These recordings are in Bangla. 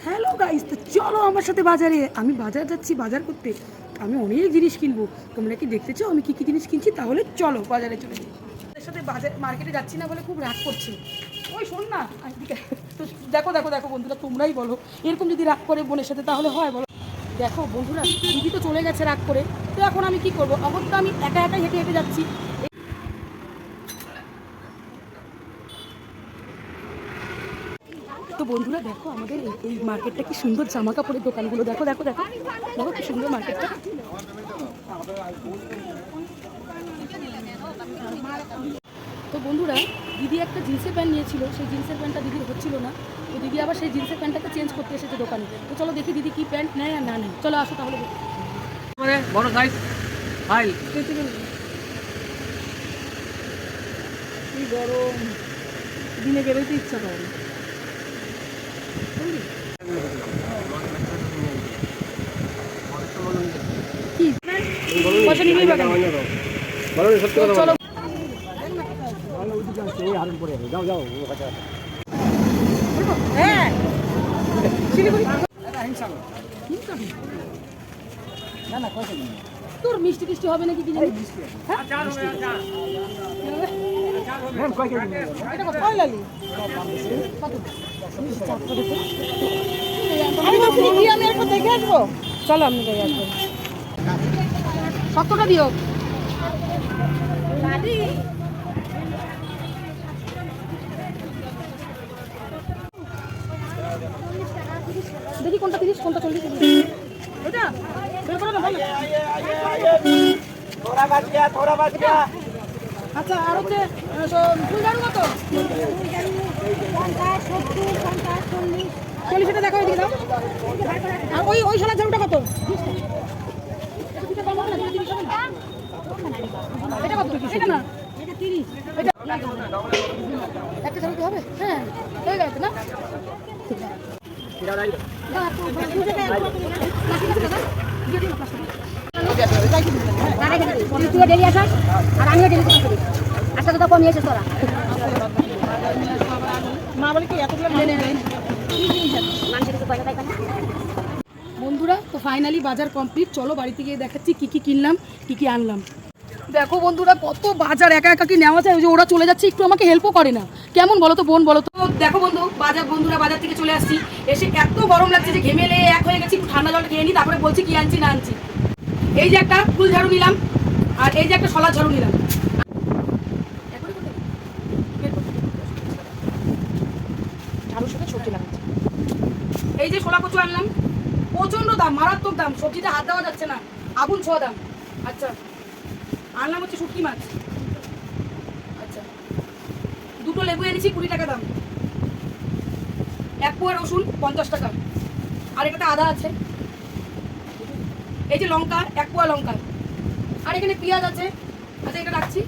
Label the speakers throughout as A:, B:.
A: হ্যালো গাইস, তো চলো আমার সাথে বাজারে। আমি বাজার যাচ্ছি বাজার করতে। আমি অনেক জিনিস কিনবো। তোমরা কি দেখতে চাও আমি কী কী জিনিস কিনছি? তাহলে চলো বাজারে চলে যাই। ওদের সাথে বাজার মার্কেটে যাচ্ছি না বলে খুব রাগ করছে। ওই শোন না, তো দেখো দেখো দেখো বন্ধুরা, তোমরাই বলো এরকম যদি রাগ করে বোনের সাথে তাহলে হয় বলো? দেখো বন্ধুরা, দিদি তো চলে গেছে রাগ করে, তো এখন আমি কি করবো? অগত্যা আমি একা একাই হেঁটে হেঁটে যাচ্ছি। তো বন্ধুরা দেখো আমাদের এই মার্কেটটা কি সুন্দর, জামা কাপড়ের দোকানগুলো দেখো দেখো দেখো দেখো কি সুন্দর মার্কেটটা। তো বন্ধুরা, দিদি একটা জিন্সের প্যান্ট নিয়েছিল, সেই জিন্সের প্যান্টটা দিদির হচ্ছিল না, তো দিদি আবার সেই জিন্সের প্যান্টটাকে চেঞ্জ করতে এসেছে দোকানে। তো চলো দেখি দিদি কি প্যান্ট নেয় আর না নেয়। চলো আসো তাহলে।
B: বড় সাইজ ফাইল
A: কি গরম, দিনে বেরোতে ইচ্ছা করে না। কি পয়সা নিবি বা কেন? চলো হ্যাঁ শিলিগুড়ি তোর মিষ্টি টিষ্টি হবে নাকি? কি জানি এটা কত লালি? কত? আমি একটু দেখে আসবো। চলো আপনি দেখে আসবো। সত্তরটা দিও। দেখি কোনটা 30 কোনটা 40। এটা বের করো না ভালো। থোড়া বাদ গয়া। আচ্ছা আর হচ্ছে ফুলঝাড়ু কত? 40 এটা দেখো, এদিকে দাও। আর ওই সোনার ঝাড়ুটা কত? এটা কত? এটা না, এটা 30। এটা একটা ঝাড়ু হবে? হ্যাঁ হয়ে গেছে না? ঠিক আছে। ডেলি আসাস আর আমিও ডেলি করি। আজকে তো কমিয়ে এসেছ তোরা। মা বলে কি এতগুলো বন্ধুরা, তো ফাইনালি বাজার কমপ্লিট। চলো বাড়িতে গিয়ে দেখাচ্ছি কি কি কিনলাম, কি কি আনলাম। দেখো বন্ধুরা, কত বাজার একা একা কি নেওয়া যায়? ওই যে ওরা চলে যাচ্ছে, একটু আমাকে হেল্পও করে না। কেমন বলো তো বোন, বলো তো? দেখো বন্ধুরা বাজার থেকে চলে আসছি। এসে এত গরম লাগছে যে ঘেমেলে এক হয়ে গেছি। একটু ঠান্ডা জল খেয়ে নিই, তারপরে বলছি কি আনছি না আনছি। এই যে একটা ফুল ঝাড়ু নিলাম, আর এই যে একটা শলা ঝাড়ু নিলাম। ঝাড়ুর সাথে সবজি লাগাচ্ছি। এই যে শোলা কচু আনলাম, প্রচন্ড দাম, মারাত্মক দাম, সবজিতে হাত দেওয়া যাচ্ছে না, আগুন ছোঁয়া দাম। আচ্ছা আনলাম হচ্ছে শুটকি মাছ। আচ্ছা দুটো লেবু এনেছি 20 টাকা দাম। এক পোয়া রসুন 50 টাকা। আর এটাতে আদা আছে। এই যে লঙ্কা, এক পোয়া লঙ্কা। আর এখানে পেঁয়াজ আছে। আচ্ছা এটা রাখছি।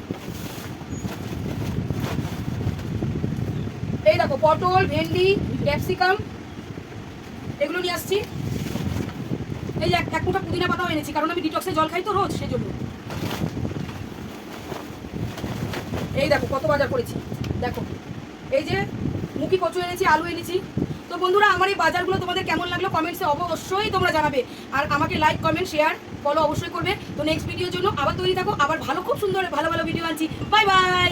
A: এই দেখো পটল, ভেন্ডি, ক্যাপসিকাম এগুলো নিয়ে আসছি। এই যে এক মুঠা পুদিনা পাতাও এনেছি, কারণ আমি ডিটক্সে জল খাই তো রোজ, সেই জন্য। এই দেখো কত বাজার করেছি দেখো। এই যে মুখি কচু এনেছি, আলু এনেছি। তো বন্ধুরা, আমার এই বাজারগুলো তোমাদের কেমন লাগলো কমেন্টসে অবশ্যই তোমরা জানাবে। আর আমাকে লাইক, কমেন্ট, শেয়ার, ফলো অবশ্যই করবে। তো নেক্সট ভিডিওর জন্য আবার তৈরি থাকো, আবার ভালো খুব সুন্দর ভালো ভালো ভিডিও আনছি। Bye bye.